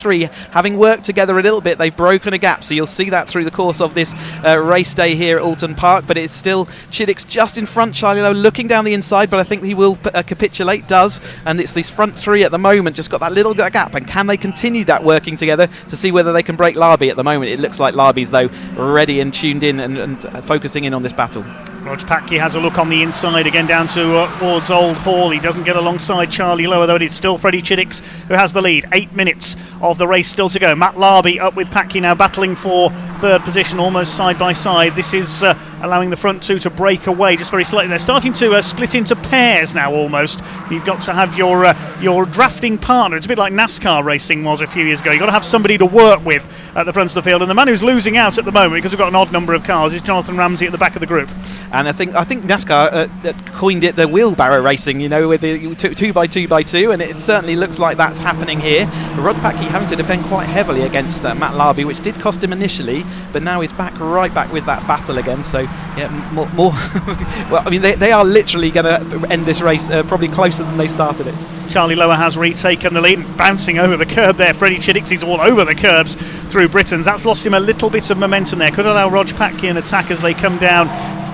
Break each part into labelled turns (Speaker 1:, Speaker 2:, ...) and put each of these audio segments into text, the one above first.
Speaker 1: three, having worked together a little bit, they've broken a gap, so you'll see that through the course of this race day here at Oulton Park. But it's still Chiddick's just in front, Charlie Lowe looking down the inside, but I think he will capitulate, does, and it's these front three at the moment, just got that little gap, and can they continue that working together to see whether they can break Larby? At the moment it looks like Larby's though ready and tuned in and focusing in on this battle.
Speaker 2: Rog Patke has a look on the inside again down towards Old Hall. He doesn't get alongside Charlie Lowe, though. It's still Freddie Chiddicks who has the lead. 8 minutes of the race still to go. Matt Larby up with Patke now battling for third position, almost side by side. This is allowing the front two to break away just very slightly. They're starting to split into pairs now almost. You've got to have your drafting partner. It's a bit like NASCAR racing was a few years ago. You've got to have somebody to work with at the front of the field, and the man who's losing out at the moment because we've got an odd number of cars is Jonathan Ramsey at the back of the group.
Speaker 1: And I think NASCAR coined it the wheelbarrow racing, you know, with the 2x2x2, and it certainly looks like that's happening here. Rod Patke having to defend quite heavily against Matt Larby, which did cost him initially, but now he's right back with that battle again. So yeah, more well, I mean, they are literally going to end this race probably closer than they started it.
Speaker 2: Charlie Lowe has retaken the lead, bouncing over the curb there. Freddie Chiddicks is all over the curbs through Britons. That's lost him a little bit of momentum there. Could allow Rog Patke an attack as they come down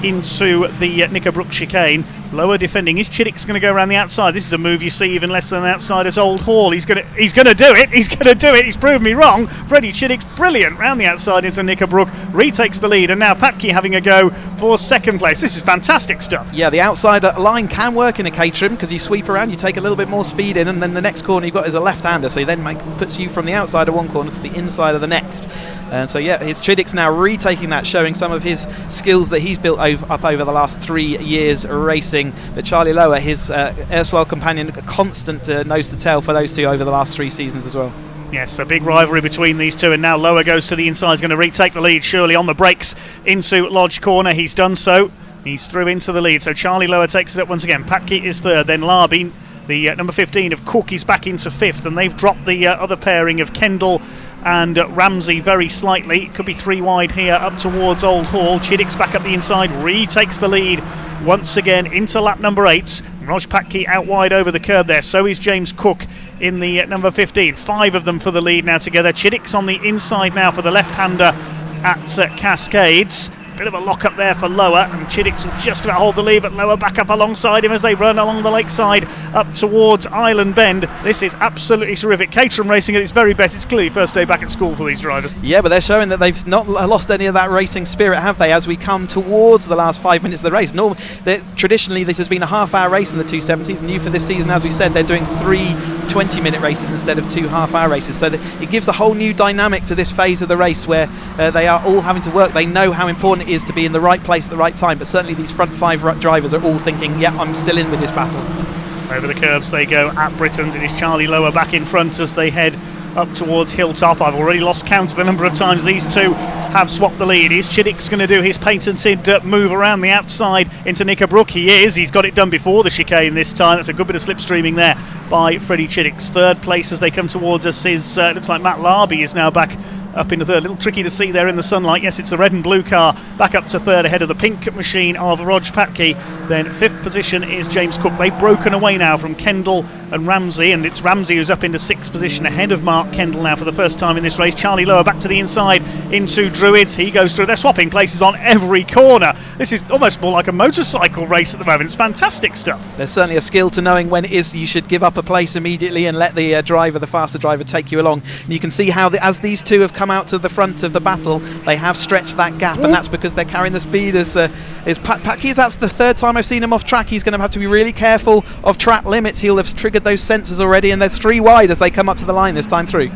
Speaker 2: into the Knickerbrook chicane. Lower defending. Is Chiddicks going to go around the outside? This is a move you see even less than outside as Old Hall. He's going to do it. He's going to do it. He's proved me wrong. Freddie Chiddicks, brilliant, round the outside into Knickerbrook, retakes the lead, and now Patke having a go for second place. This is fantastic stuff.
Speaker 1: Yeah, the outside line can work in a Caterham because you sweep around, you take a little bit more speed in, and then the next corner you've got is a left-hander, so he then puts you from the outside of one corner to the inside of the next. And so yeah, his Chiddicks now retaking that, showing some of his skills that he's built up over the last 3 years racing. But Charlie Lowe, his erstwhile companion, a constant nose to tail for those two over the last 3 seasons as well.
Speaker 2: Yes, a big rivalry between these two, and now Lowe goes to the inside. He's going to retake the lead, surely on the brakes into Lodge Corner. He's done so. He's through into the lead. So Charlie Lowe takes it up once again. Patke is third, then Larby. The number 15 of Cook is back into fifth, and they've dropped the other pairing of Kendall and Ramsey very slightly. It could be 3 wide here up towards Old Hall. Chiddicks back up the inside, retakes the lead once again into lap number 8. Rog Patke out wide over the curb there. So is James Cook in the number 15. 5 of them for the lead now together. Chiddicks on the inside now for the left-hander at Cascades. Bit of a lock up there for Lower, and Chiddicks will just about hold the lead, but Lower back up alongside him as they run along the lakeside up towards Island Bend. This is absolutely terrific. Caterham racing at its very best. It's clearly first day back at school for these drivers. Yeah, but they're showing that they've not lost any of that racing spirit, have they, as we come towards the last 5 minutes of the race. Traditionally this has been a half-hour race in the 270s. New for this season, as we said, they're doing 3 20-minute races instead of 2 half-hour races, so that it gives a whole new dynamic to this phase of the race where they are all having to work. They know how important it is to be in the right place at the right time, but certainly these front 5 drivers are all thinking, yeah, I'm still in with this battle. Over the curbs they go at Britons. It is Charlie Lower back in front as they head up towards Hilltop. I've already lost count of the number of times these two have swapped the lead. Is Chiddicks going to do his patented move around the outside into Knickerbrook? He is. He's got it done before the chicane this time. That's a good bit of slipstreaming there by Freddie Chiddicks. Third place as they come towards us is looks like Matt Larby is now back up into third. A little tricky to see there in the sunlight. Yes, it's the red and blue car back up to third ahead of the pink machine of Rog Patke. Then fifth position is James Cook. They've broken away now from Kendall and Ramsey, and it's Ramsey who's up into sixth position ahead of Mark Kendall now for the first time in this race. Charlie Lower back to the inside into Druids. He goes through. They're swapping places on every corner. This is almost more like a motorcycle race at the moment. It's fantastic stuff. There's
Speaker 1: certainly a skill to knowing when it is you should give up a place immediately and let the faster driver take you along. And you can see how as these two have come out to the front of the battle, they have stretched that gap, and that's because they're carrying the speed as Patke. That's the third time I've seen him off track. He's going to have to be really careful of track limits. He'll have triggered those sensors already, and there's 3 wide as they come up to the line this time through.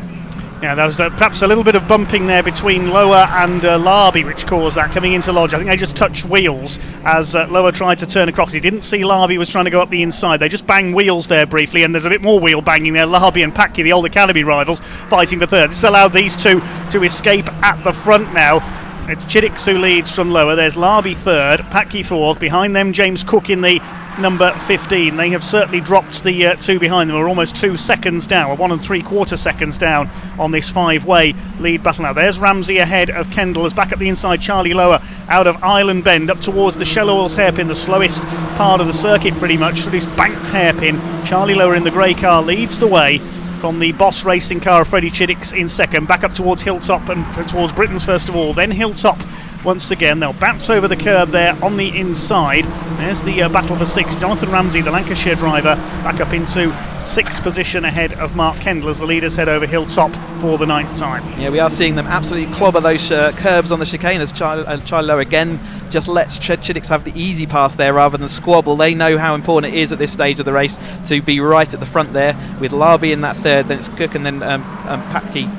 Speaker 2: Yeah, there was perhaps a little bit of bumping there between Lower and Larby, which caused that coming into Lodge. I think they just touched wheels as Lower tried to turn across. He didn't see Larby was trying to go up the inside. They just banged wheels there briefly, and there's a bit more wheel banging there. Larby and Patke, the old academy rivals, fighting for third. This allowed these two to escape at the front now. It's Chiddicks who leads from Lower. There's Larby third, Patke fourth. Behind them, James Cook in the number 15. They have certainly dropped the 2 behind them. We're almost 2 seconds down. We're 1 3/4 seconds down on this 5-way lead battle now. There's Ramsey ahead of Kendall as back up the inside. Charlie Lower out of Island Bend up towards the Shell Oils hairpin, the slowest part of the circuit pretty much, so this banked hairpin. Charlie Lower in the grey car leads the way from the Boss Racing car of Freddie Chiddicks in second, back up towards Hilltop and towards Britain's first of all, then Hilltop once again. They'll bounce over the curb there on the inside. There's the battle for six. Jonathan Ramsey, the Lancashire driver, back up into sixth position ahead of Mark Kendall as the leaders head over Hilltop for the 9th time.
Speaker 1: Yeah, we are seeing them absolutely clobber those curbs on the chicane as Charlie Lowe again just lets Chiddicks have the easy pass there rather than squabble. They know how important it is at this stage of the race to be right at the front there, with Larby in that third, then it's Cook and then Patke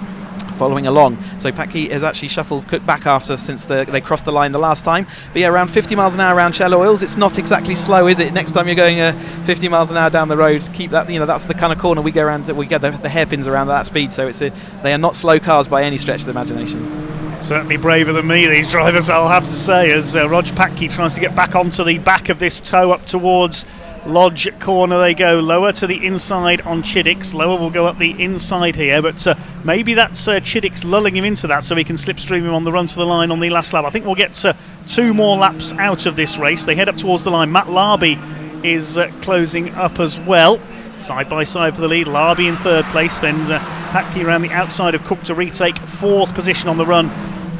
Speaker 1: following along. So Patke has actually shuffled Cook back after since they crossed the line the last time. But yeah, around 50 miles an hour around Shell Oils, it's not exactly slow, is it? Next time you're going 50 miles an hour down the road, keep that, that's the kind of corner we go around, we get the hairpins around at that speed. So they are not slow cars by any stretch of the imagination.
Speaker 2: Certainly braver than me, these drivers, I'll have to say, as Rog Patke tries to get back onto the back of this tow up towards Lodge corner. They go. Lower to the inside on Chiddicks. Lower will go up the inside here, but maybe that's Chiddicks lulling him into that so he can slipstream him on the run to the line on the last lap. I think we'll get 2 more laps out of this race. They head up towards the line. Matt Larby is closing up as well. Side by side for the lead. Larby in third place, then Patke around the outside of Cook to retake fourth position on the run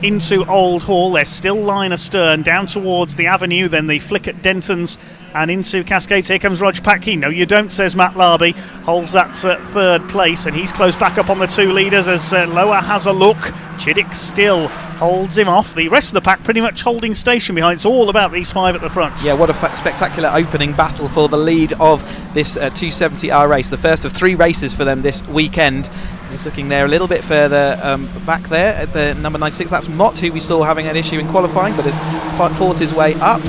Speaker 2: into Old Hall. They're still line astern down towards the avenue, then the flick at Denton's and into Cascades. Here comes Rog Patke. No, you don't, says Matt Larby. Holds that third place, and he's close back up on the 2 leaders as Lower has a look. Chiddicks still holds him off. The rest of the pack pretty much holding station behind. It's all about these 5 at the front. Yeah,
Speaker 1: what a spectacular opening battle for the lead of this 270R race. The first of 3 races for them this weekend. Just looking there a little bit further back there at the number 96. That's Mott, who we saw having an issue in qualifying, but has fought his way up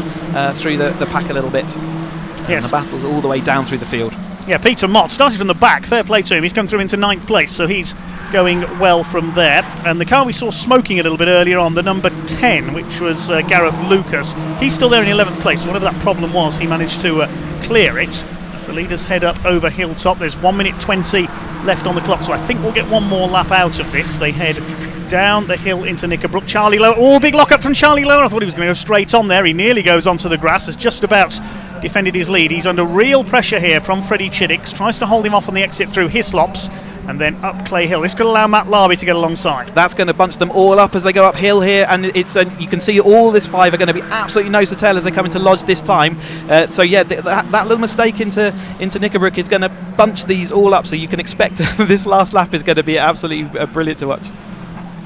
Speaker 1: through the pack a little bit.
Speaker 2: Yes.
Speaker 1: And the battle's all the way down through the field.
Speaker 2: Yeah, Peter Mott started from the back. Fair play to him. He's come through into 9th place, so he's going well from there. And the car we saw smoking a little bit earlier on, the number 10, which was Gareth Lucas, he's still there in 11th place. So whatever that problem was, he managed to clear it. As the leaders head up over Hilltop, there's 1 minute 20 left on the clock, so I think we'll get 1 more lap out of this. They head down the hill into Knickerbrook. Charlie Lowe, big lock up from Charlie Lowe. I thought he was going to go straight on there. He nearly goes onto the grass, has just about defended his lead. He's under real pressure here from Freddie Chiddicks, tries to hold him off on the exit through Hislops and then up Clay Hill. This could allow Matt Larby to get alongside.
Speaker 1: That's going to bunch them all up as they go uphill here, and it's you can see all this 5 are going to be absolutely nose to tail as they come into Lodge this time. So yeah, that little mistake into Knickerbrook is going to bunch these all up, so you can expect this last lap is going to be absolutely brilliant to watch.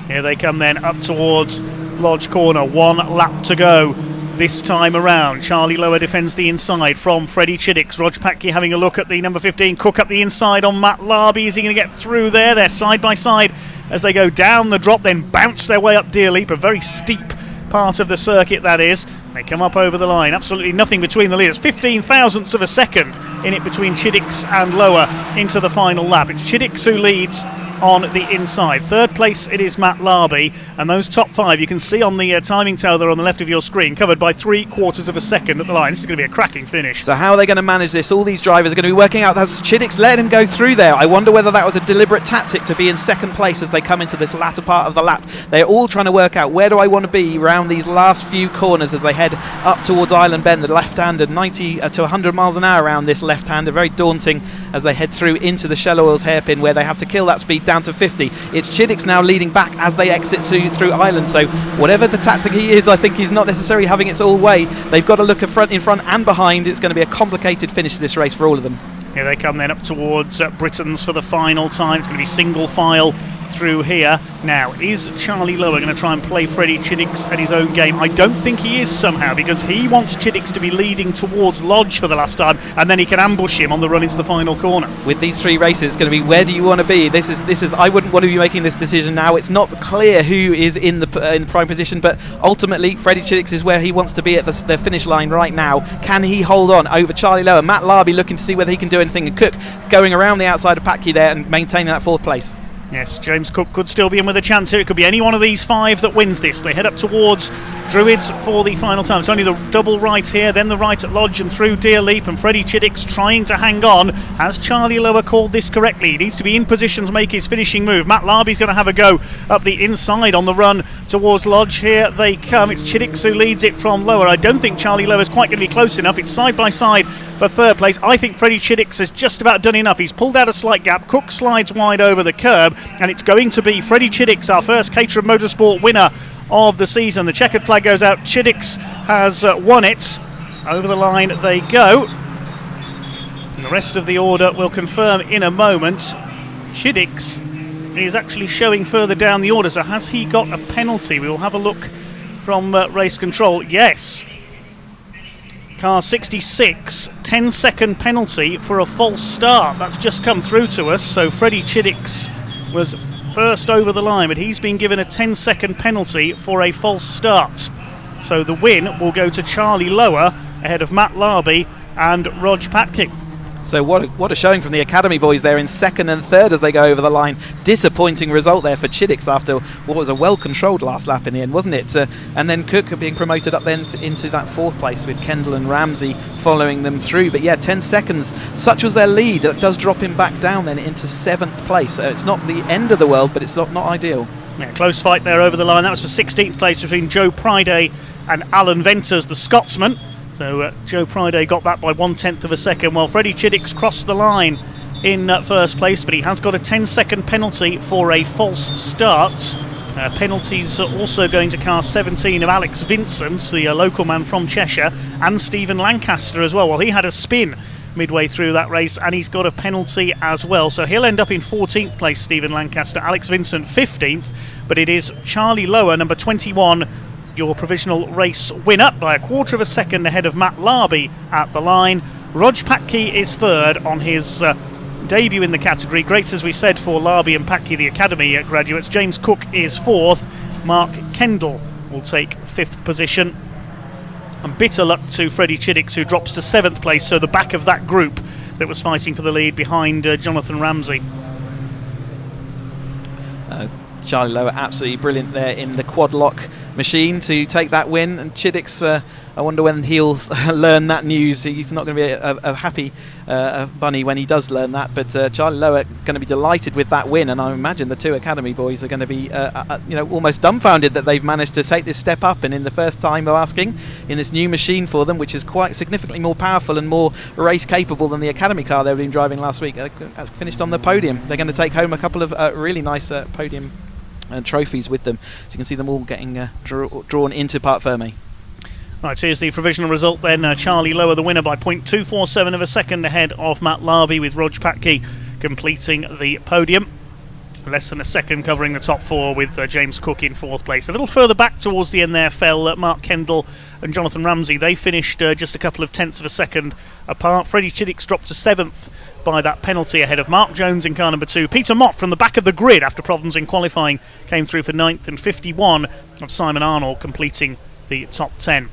Speaker 2: Here they come then up towards Lodge corner. 1 lap to go this time around. Charlie Lower defends the inside from Freddie Chiddicks. Rog Patke having a look at the number 15. Cook up the inside on Matt Larby. Is he going to get through there? They're side by side as they go down the drop, then bounce their way up Deer Leap, a very steep part of the circuit that is. They come up over the line. Absolutely nothing between the leaders. 15 thousandths of a second in it between Chiddicks and Lower into the final lap. It's Chiddicks who leads on the inside. Third place it is Matt Larby, and those top 5 you can see on the timing tower there on the left of your screen, covered by 3/4 of a second at the line. This is going to be a cracking finish.
Speaker 1: So how are they going to manage this? All these drivers are going to be working out. That's Chiddicks letting him go through there. I wonder whether that was a deliberate tactic to be in second place as they come into this latter part of the lap. They're all trying to work out, where do I want to be around these last few corners as they head up towards Island Bend. The left-hander, 90 to 100 miles an hour around this left-hander, very daunting as they head through into the Shell Oils hairpin, where they have to kill that speed down to 50. It's Chiddicks now leading back as they exit through Island, so whatever the tactic he is, I think he's not necessarily having its all way. They've got to look in front and behind. It's going to be a complicated finish to this race for all of them.
Speaker 2: Here they come then up towards Britain's for the final time. It's going to be single file through here. Now, is Charlie Lower going to try and play Freddie Chiddicks at his own game? I don't think he is somehow, because he wants Chiddicks to be leading towards Lodge for the last time, and then he can ambush him on the run into the final corner.
Speaker 1: With these 3 races, it's going to be, where do you want to be? This is. I wouldn't want to be making this decision now. It's not clear who is in the prime position, but ultimately Freddie Chiddicks is where he wants to be at the finish line right now. Can he hold on over Charlie Lower? Matt Larby looking to see whether he can do anything, and Cook going around the outside of Patke there and maintaining that 4th place.
Speaker 2: Yes, James Cook could still be in with a chance here. It could be any one of these 5 that wins this. They head up towards Druids for the final time. It's only the double right here, then the right at Lodge and through Deer Leap, and Freddie Chiddick's trying to hang on. Has Charlie Lower called this correctly? He needs to be in position to make his finishing move. Matt Larby's going to have a go up the inside on the run towards Lodge. Here they come. It's Chiddick who leads it from Lower. I don't think Charlie Lower's quite going to be close enough. It's side by side for third place. I think Freddie Chiddick has just about done enough. He's pulled out a slight gap. Cook slides wide over the curb, and it's going to be Freddie Chiddick, our first Caterham Motorsport winner of the season. The checkered flag goes out. Chiddick has won it. Over the line they go. And the rest of the order will confirm in a moment. Chiddick is actually showing further down the order, so has he got a penalty? We will have a look from race control. Yes. Car 66, 10-second penalty for a false start. That's just come through to us. So Freddie Chiddick was first over the line, but he's been given a 10-second penalty for a false start. So the win will go to Charlie Lower ahead of Matt Larby and Rog Patkin.
Speaker 1: So what a showing from the Academy boys there in second and third as they go over the line. Disappointing result there for Chiddick after what was a well-controlled last lap in the end, wasn't it? And then Cook being promoted up then into that fourth place with Kendall and Ramsey following them through. But yeah, 10 seconds, such was their lead. That does drop him back down then into seventh place. So it's not the end of the world, but it's not ideal.
Speaker 2: Yeah, close fight there over the line. That was for 16th place between Joe Priday and Alan Venters, the Scotsman. So Joe Priday got that by 1/10 of a second, while Freddie Chiddick's crossed the line in first place, but he has got a 10-second penalty for a false start. Penalties are also going to car 17 of Alex Vincent, the local man from Cheshire, and Stephen Lancaster as well. Well, he had a spin midway through that race, and he's got a penalty as well. So he'll end up in 14th place, Stephen Lancaster. Alex Vincent 15th, but it is Charlie Lower, number 21, your provisional race winner by a quarter of a second ahead of Matt Larby at the line. Rog Patke is third on his debut in the category. Great, as we said, for Larby and Patke, the Academy graduates. James Cook is fourth. Mark Kendall will take fifth position. And bitter luck to Freddie Chiddick, who drops to seventh place, so the back of that group that was fighting for the lead behind Jonathan Ramsey.
Speaker 1: Charlie Lower absolutely brilliant there in the quad lock machine to take that win, and Chiddick's I wonder when he'll learn that news. He's not going to be a happy bunny when he does learn that, but Charlie Lower going to be delighted with that win, and I imagine the two Academy boys are going to be almost dumbfounded that they've managed to take this step up, and in the first time of asking in this new machine for them, which is quite significantly more powerful and more race capable than the Academy car they've been driving last week, finished on the podium. They're going to take home a couple of really nice podium trophies with them, so you can see them all getting drawn into Parc Fermé.
Speaker 2: Right, here's the provisional result then. Charlie Lower, the winner by 0.247 of a second ahead of Matt Larby, with Rog Patke completing the podium. Less than a second covering the top four, with James Cook in fourth place. A little further back towards the end there fell Mark Kendall and Jonathan Ramsey. They finished just a couple of tenths of a second apart. Freddie Chiddick's dropped to seventh by that penalty ahead of Mark Jones in car number 2. Peter Mott from the back of the grid after problems in qualifying came through for 9th, and 51 of Simon Arnold completing the top 10.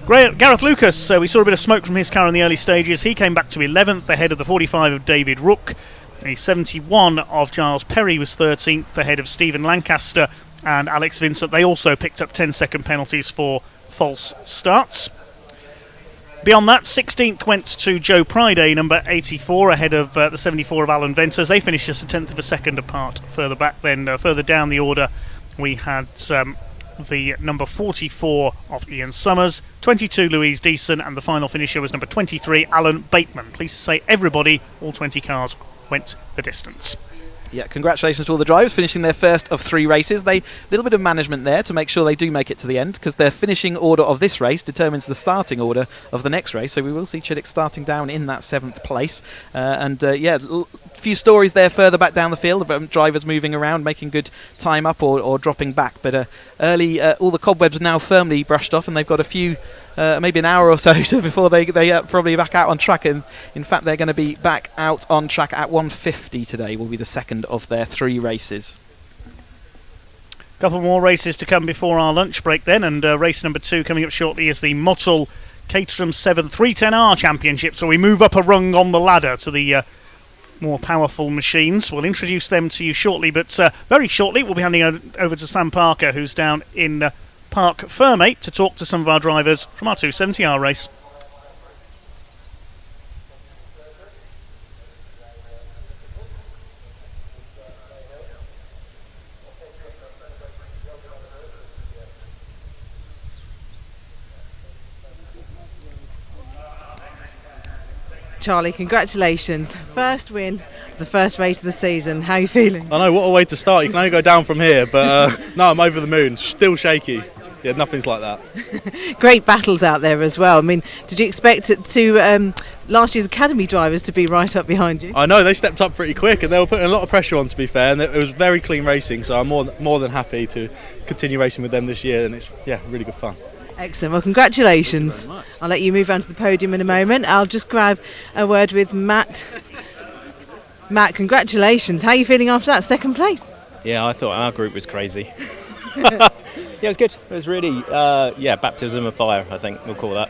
Speaker 2: Gareth Lucas, we saw a bit of smoke from his car in the early stages. He came back to 11th ahead of the 45 of David Rook. The 71 of Giles Perry was 13th ahead of Stephen Lancaster and Alex Vincent. They also picked up 10-second penalties for false starts. Beyond that, 16th went to Joe Priday, number 84, ahead of the 74 of Alan Venters. They finished just a tenth of a second apart further back. Then further down the order, we had the number 44 of Ian Summers, 22 Louise Deason, and the final finisher was number 23 Alan Bateman. Pleased to say everybody, all 20 cars, went the distance.
Speaker 1: Yeah, congratulations to all the drivers finishing their first of 3 races. A little bit of management there to make sure they do make it to the end, because their finishing order of this race determines the starting order of the next race. So we will see Chiddick starting down in that 7th place. A few stories there further back down the field about drivers moving around, making good time up or dropping back. But early, all the cobwebs are now firmly brushed off, and they've got a few, maybe an hour or so before they probably back out on track. And in fact, they're going to be back out on track at 1:50 today. Will be the second of their 3 races.
Speaker 2: Couple more races to come before our lunch break then, and race number 2 coming up shortly is the Mottle Caterham 7 310R Championship. So we move up a rung on the ladder to the more powerful machines. We'll introduce them to you shortly, but very shortly we'll be handing over to Sam Parker, who's down in Park Ferme to talk to some of our drivers from our 270R race.
Speaker 3: Charlie, congratulations. First win, the first race of the season. How are you feeling?
Speaker 4: I know, what a way to start. You can only go down from here, but no, I'm over the moon. Still shaky. Yeah, nothing's like that.
Speaker 3: Great battles out there as well. I mean, did you expect last year's Academy drivers to be right up behind you?
Speaker 4: I know, they stepped up pretty quick and they were putting a lot of pressure on, to be fair, and it was very clean racing, so I'm more than happy to continue racing with them this year, and it's really good fun.
Speaker 3: Excellent. Well, congratulations. I'll let you move on to the podium in a moment. I'll just grab a word with Matt. Matt, congratulations. How are you feeling after that second place?
Speaker 5: Yeah, I thought our group was crazy. Yeah, it was good. It was really, baptism of fire, I think we'll call that.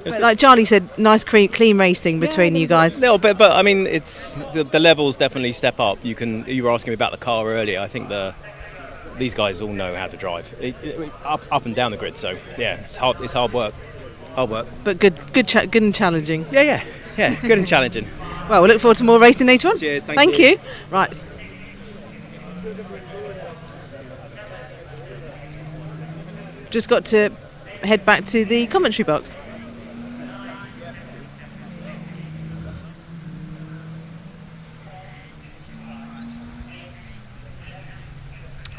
Speaker 3: Like Charlie said, nice clean racing between you guys.
Speaker 5: A little bit, but I mean, it's the levels definitely step up. You were asking me about the car earlier. I think these guys all know how to drive up and down the grid. So yeah, it's hard work.
Speaker 3: But good and challenging.
Speaker 5: Yeah, good and challenging.
Speaker 3: Well, we'll look forward to more racing later on.
Speaker 5: Cheers,
Speaker 3: thank you. Right. Just got to head back to the commentary box.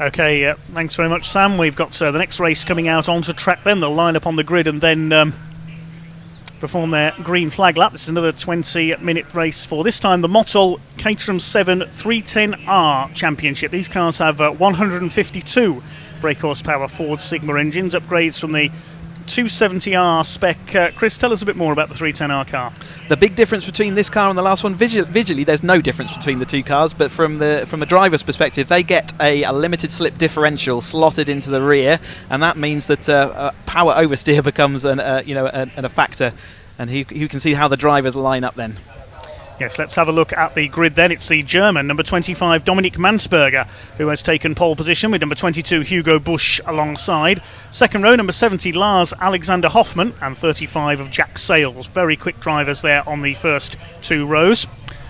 Speaker 2: Okay, thanks very much, Sam. We've got the next race coming out onto track then. They'll line up on the grid and then perform their green flag lap. This is another 20-minute race for this time the Mottol Caterham 7 310R Championship. These cars have 152 brake horsepower Ford Sigma engines, upgrades from the 270R spec. Chris, tell us a bit more about the 310R car.
Speaker 1: The big difference between this car and the last one, visually there's no difference between the two cars, but from a driver's perspective, they get a limited slip differential slotted into the rear, and that means that power oversteer becomes a factor, and you can see how the drivers line up then.
Speaker 2: Yes, let's have a look at the grid then. It's the German, number 25, Dominik Mansberger, who has taken pole position with number 22, Hugo Busch, alongside. Second row, number 70, Lars Alexander Hoffmann, and 35 of Jack Sales. Very quick drivers there on the first two rows.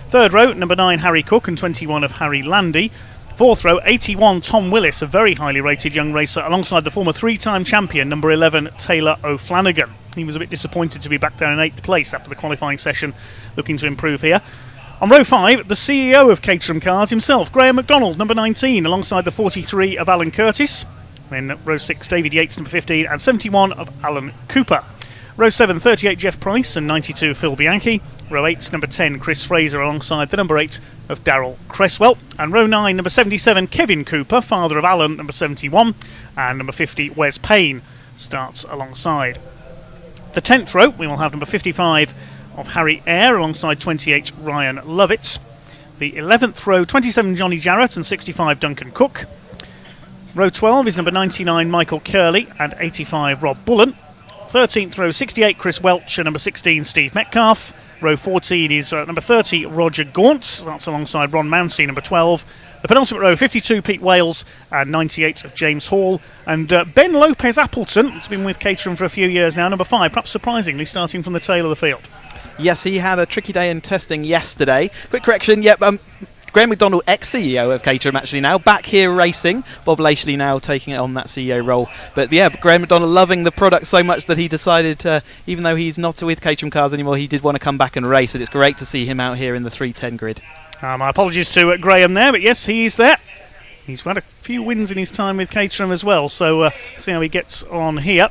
Speaker 2: Third row, number 9, Harry Cook, and 21 of Harry Landy. Fourth row, 81, Tom Willis, a very highly rated young racer, alongside the former three-time champion, number 11, Taylor O'Flanagan. He was a bit disappointed to be back down in 8th place after the qualifying session, looking to improve here. On row 5, the CEO of Caterham Cars himself, Graham McDonald, number 19, alongside the 43 of Alan Curtis. Then row 6, David Yates, number 15, and 71 of Alan Cooper. Row 7, 38, Jeff Price, and 92, Phil Bianchi. Row 8, number 10, Chris Fraser, alongside the number 8 of Darryl Cresswell. And row 9, number 77, Kevin Cooper, father of Alan, number 71. And number 50, Wes Payne, starts alongside. The 10th row, we will have number 55 of Harry Eyre alongside 28 Ryan Lovett. The 11th row, 27 Johnny Jarrett and 65 Duncan Cook. Row 12 is number 99 Michael Curley and 85 Rob Bullen. 13th row, 68 Chris Welch and number 16 Steve Metcalf. Row 14 is number 30 Roger Gaunt, that's alongside Ron Mounsey, number 12. The penultimate row, 52 Pete Wales and 98 of James Hall. And Ben Lopez Appleton, who's been with Caterham for a few years now, number 5, perhaps surprisingly, starting from the tail of the field.
Speaker 1: Yes, he had a tricky day in testing yesterday. Quick correction, Graham McDonald, ex-CEO of Caterham actually now, back here racing. Bob Lachley now taking it on that CEO role. But yeah, Graham McDonald loving the product so much that he decided, even though he's not with Caterham Cars anymore, he did want to come back and race, and it's great to see him out here in the 310 grid. My
Speaker 2: apologies to Graham there, but yes, he is there. He's had a few wins in his time with Caterham as well, so see how he gets on here.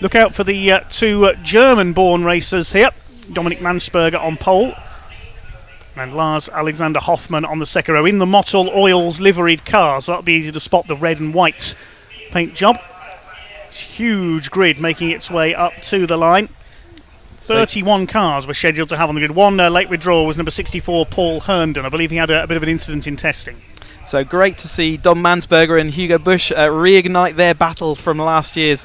Speaker 2: Look out for the two German-born racers here. Dominik Mansberger on pole and Lars Alexander Hoffmann on the second row in the Mottol Oils liveried car, so that'll be easy to spot the red and white paint job. Huge grid making its way up to the line. 31 cars were scheduled to have on the grid. One late withdrawal was number 64 Paul Herndon. I believe he had a bit of an incident in testing.
Speaker 1: So great to see Dom Mansberger and Hugo Busch reignite their battle from last year's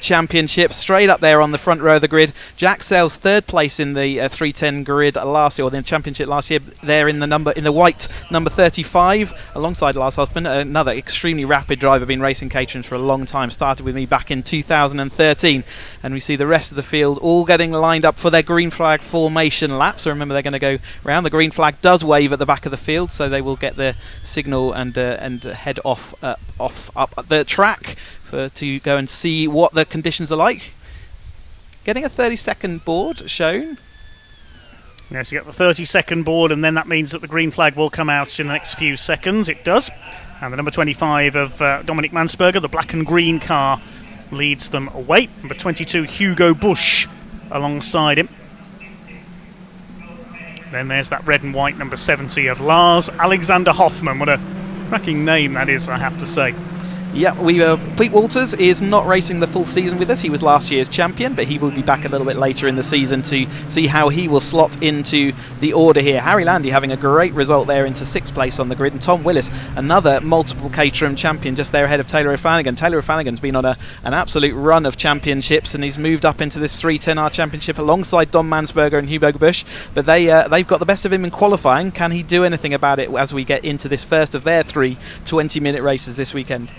Speaker 1: championship, straight up there on the front row of the grid. Jack Sales third place in the 310 grid last year, or the championship last year. There in the white number 35, alongside Lars Hosman, another extremely rapid driver, been racing Caterham for a long time. Started with me back in 2013, and we see the rest of the field all getting lined up for their green flag formation lap. So remember, they're going to go round. The green flag does wave at the back of the field, so they will get the signal and head off up the track to go and see what the conditions are like. Getting a 30-second board shown.
Speaker 2: Yes, you get the 30-second board, and then that means that the green flag will come out in the next few seconds. It does. And the number 25 of Dominic Mansberger, the black and green car, leads them away. Number 22, Hugo Busch, alongside him. Then there's that red and white number 70 of Lars Alexander Hoffmann. What a cracking name that is, I have to say.
Speaker 1: Yeah, Pete Walters is not racing the full season with us. He was last year's champion, but he will be back a little bit later in the season to see how he will slot into the order here. Harry Landy having a great result there into 6th place on the grid, and Tom Willis, another multiple Caterham champion, just there ahead of Taylor O'Flanagan. Taylor O'Flanagan's been on an absolute run of championships, and he's moved up into this 310R championship alongside Dom Mansberger and Hugo Busch, but they've got the best of him in qualifying. Can he do anything about it as we get into this first of their 3 20-minute races this weekend?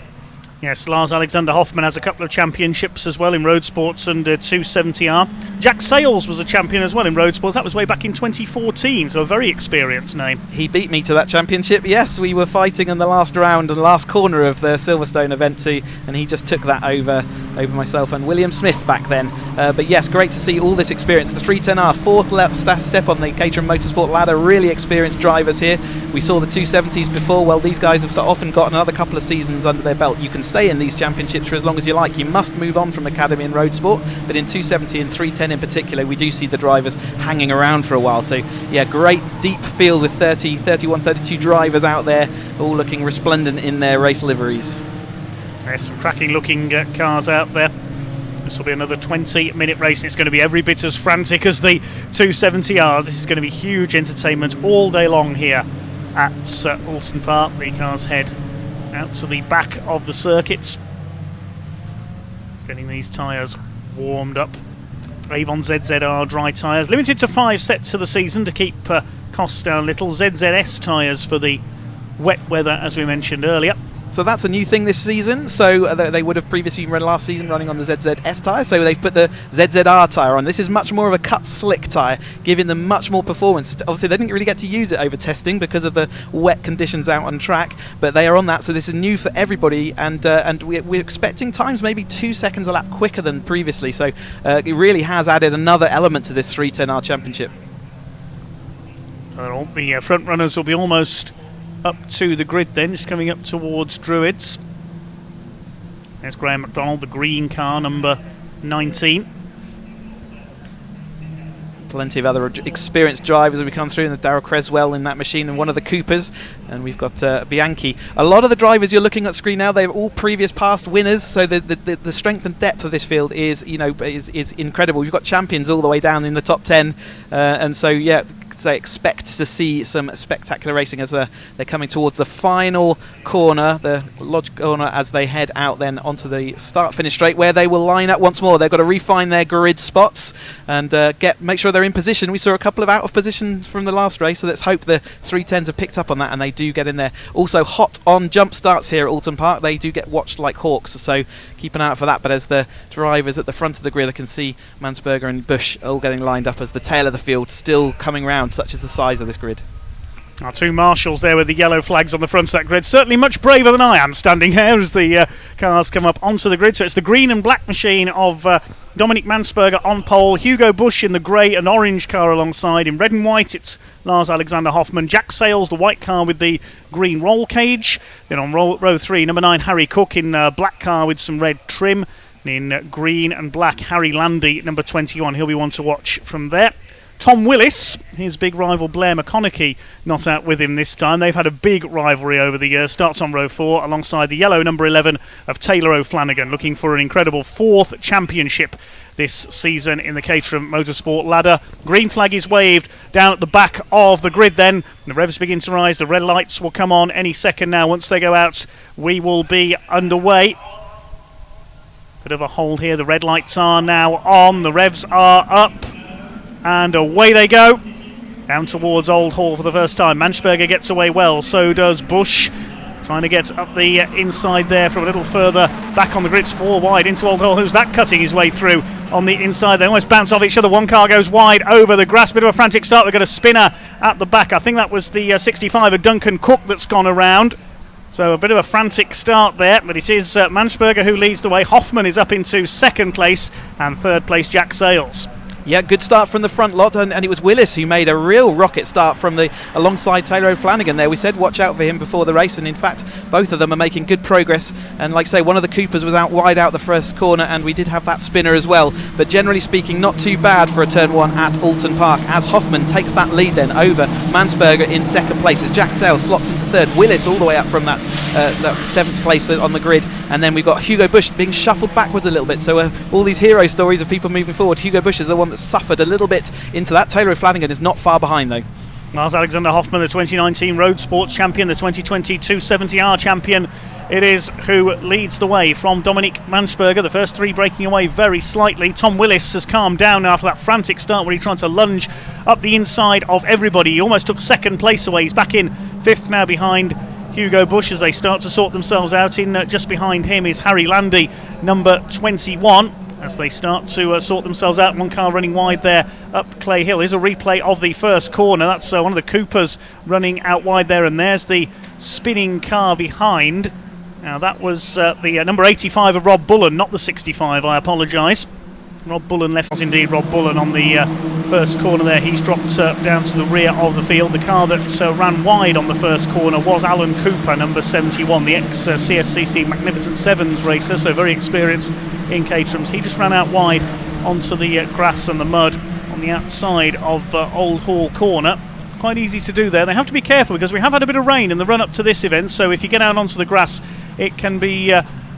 Speaker 2: Yes, Lars Alexander Hoffmann has a couple of championships as well in road sports and 270R. Jack Sales was a champion as well in road sports. That was way back in 2014, so a very experienced name.
Speaker 1: He beat me to that championship. Yes, we were fighting in the last round and last corner of the Silverstone event too, and he just took that over myself and William Smith back then. But yes, great to see all this experience. The 310R, fourth step on the Caterham Motorsport ladder. Really experienced drivers here. We saw the 270s before. Well, these guys have so often got another couple of seasons under their belt. You can stay in these championships for as long as you like. You must move on from academy and road sport, but in 270 and 310 in particular, we do see the drivers hanging around for a while. So yeah, great deep field with 30, 31, 32 drivers out there, all looking resplendent in their race liveries.
Speaker 2: There's some cracking looking cars out there. This will be another 20-minute race, and it's going to be every bit as frantic as the 270Rs. This is going to be huge entertainment all day long here at Oulton Park. The cars head out to the back of the circuits, getting these tyres warmed up. Avon ZZR dry tyres, limited to 5 sets of the season to keep costs down a little. ZZS tyres for the wet weather, as we mentioned earlier.
Speaker 1: So that's a new thing this season. So they would have previously run last season running on the ZZS tyre. So they've put the ZZR tyre on. This is much more of a cut slick tyre, giving them much more performance. Obviously, they didn't really get to use it over testing because of the wet conditions out on track, but they are on that. So this is new for everybody, and we're expecting times maybe 2 seconds a lap quicker than previously. So it really has added another element to this 310R championship.
Speaker 2: The front runners will be almost up to the grid then, just coming up towards Druids. There's Graham McDonald, the green car, number 19.
Speaker 1: Plenty of other experienced drivers as we come through, and the Darryl Creswell in that machine and one of the Coopers, and we've got Bianchi. A lot of the drivers you're looking at screen now, they're all previous past winners, so the strength and depth of this field is incredible. We've got champions all the way down in the top 10, and so yeah, they expect to see some spectacular racing as they're coming towards the final corner, the Lodge corner, as they head out then onto the start-finish straight, where they will line up once more. They've got to refine their grid spots and make sure they're in position. We saw a couple of out of positions from the last race, so let's hope the 310s have picked up on that and they do get in there. Also hot on jump starts here at Oulton Park. They do get watched like hawks, so keep an eye out for that. But as the drivers at the front of the grid, I can see Mansberger and Busch all getting lined up as the tail of the field still coming round, such is the size of this grid.
Speaker 2: Our two marshals there with the yellow flags on the front of that grid, certainly much braver than I am standing here as the cars come up onto the grid. So it's the green and black machine of Dominic Mansberger on pole, Hugo Busch in the grey and orange car alongside. In red and white it's Lars Alexander Hoffmann, Jack Sales, the white car with the green roll cage. Then on row 3, number 9 Harry Cook in black car with some red trim. In green and black, Harry Landy, number 21. He'll be one to watch from there. Tom Willis, his big rival Blair McConaughey, not out with him this time. They've had a big rivalry over the years. Starts on row 4 alongside the yellow number 11 of Taylor O'Flanagan, looking for an incredible 4th championship this season in the Caterham Motorsport ladder. Green flag is waved down at the back of the grid then. The revs begin to rise. The red lights will come on any second now. Once they go out, we will be underway. Bit of a hold here. The red lights are now on. The revs are up. And away they go. Down towards Old Hall for the first time. Manchberger gets away well. So does Bush. Trying to get up the inside there from a little further back on the grids, 4 wide into Old Hall. Who's that cutting his way through on the inside? They almost bounce off each other. One car goes wide over the grass. Bit of a frantic start. We've got a spinner at the back. I think that was the 65 of Duncan Cook that's gone around. So a bit of a frantic start there, but it is Manchberger who leads the way. Hoffman is up into 2nd place, and 3rd place Jack Sales.
Speaker 1: Yeah, good start from the front lot, and it was Willis who made a real rocket start from the alongside Taylor O'Flanagan there. We said watch out for him before the race, and in fact both of them are making good progress. And like I say, one of the Coopers was out wide out the first corner, and we did have that spinner as well. But generally speaking, not too bad for a turn 1 at Oulton Park, as Hoffman takes that lead then over Mansberger in 2nd place as Jack Sales slots into 3rd. Willis all the way up from that 7th place on the grid, and then we've got Hugo Bush being shuffled backwards a little bit. So all these hero stories of people moving forward. Hugo Bush is the one that suffered a little bit into that. Taylor O'Flanagan is not far behind though.
Speaker 2: Miles Alexander Hoffman, the 2019 Road Sports champion, the 2020 270R champion, it is who leads the way from Dominic Mansberger. The first 3 breaking away very slightly. Tom Willis has calmed down after that frantic start where he tried to lunge up the inside of everybody. He almost took 2nd place away. He's back in 5th now behind Hugo Bush as they start to sort themselves out. In just behind him is Harry Landy, number 21. As they start to sort themselves out. One car running wide there up Clay Hill. Here's a replay of the first corner. That's one of the Coopers running out wide there, and there's the spinning car behind. Now that was the number 85 of Rob Bullen, not the 65, I apologise. Rob Bullen left, was indeed Rob Bullen on the first corner there. He's dropped down to the rear of the field. The car that ran wide on the first corner was Alan Cooper, number 71, the ex-CSCC Magnificent Sevens racer, so very experienced in Caterhams. He just ran out wide onto the grass and the mud on the outside of Old Hall corner. Quite easy to do there. They have to be careful because we have had a bit of rain in the run-up to this event, so if you get out onto the grass, it can be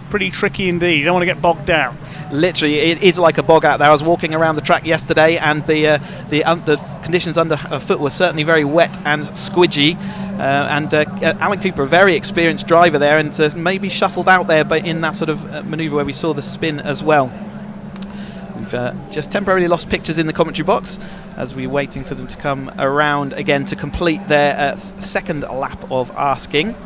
Speaker 2: pretty tricky indeed. You don't want to get bogged down.
Speaker 1: Literally, it is like a bog out there. I was walking around the track yesterday, and the conditions underfoot were certainly very wet and squidgy. And Alan Cooper, a very experienced driver there, and maybe shuffled out there, but in that sort of manoeuvre where we saw the spin as well. We've just temporarily lost pictures in the commentary box as we're waiting for them to come around again to complete their 2nd lap of asking.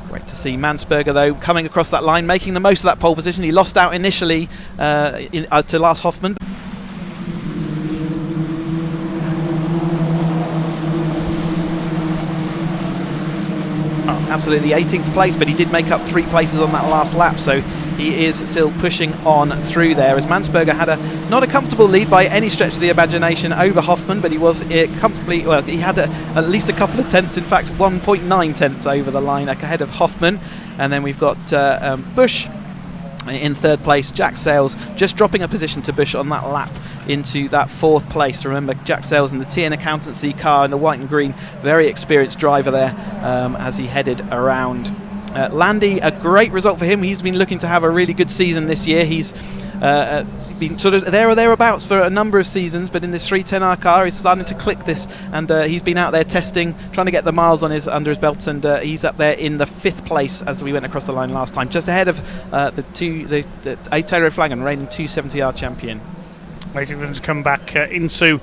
Speaker 1: Great to see Mansberger though coming across that line, making the most of that pole position. He lost out initially to Lars Hoffman. Absolutely 18th place, but he did make up 3 places on that last lap, so he is still pushing on through there as Mansberger had not a comfortable lead by any stretch of the imagination over Hoffman, but he was comfortably, well, he had at least a couple of tenths, in fact 1.9 tenths over the line ahead of Hoffman. And then we've got Bush in 3rd place. Jack Sales just dropping a position to Bush on that lap into that 4th place. Remember, Jack Sales in the TN Accountancy car in the white and green, very experienced driver there as he headed around. Landy, a great result for him. He's been looking to have a really good season this year. He's been sort of there or thereabouts for a number of seasons, but in this 310R car he's starting to click this, and he's been out there testing, trying to get the miles on under his belt, and he's up there in the 5th place as we went across the line last time, just ahead of the Taylor O'Flanagan, reigning 270R champion.
Speaker 2: Waiting for them to come back into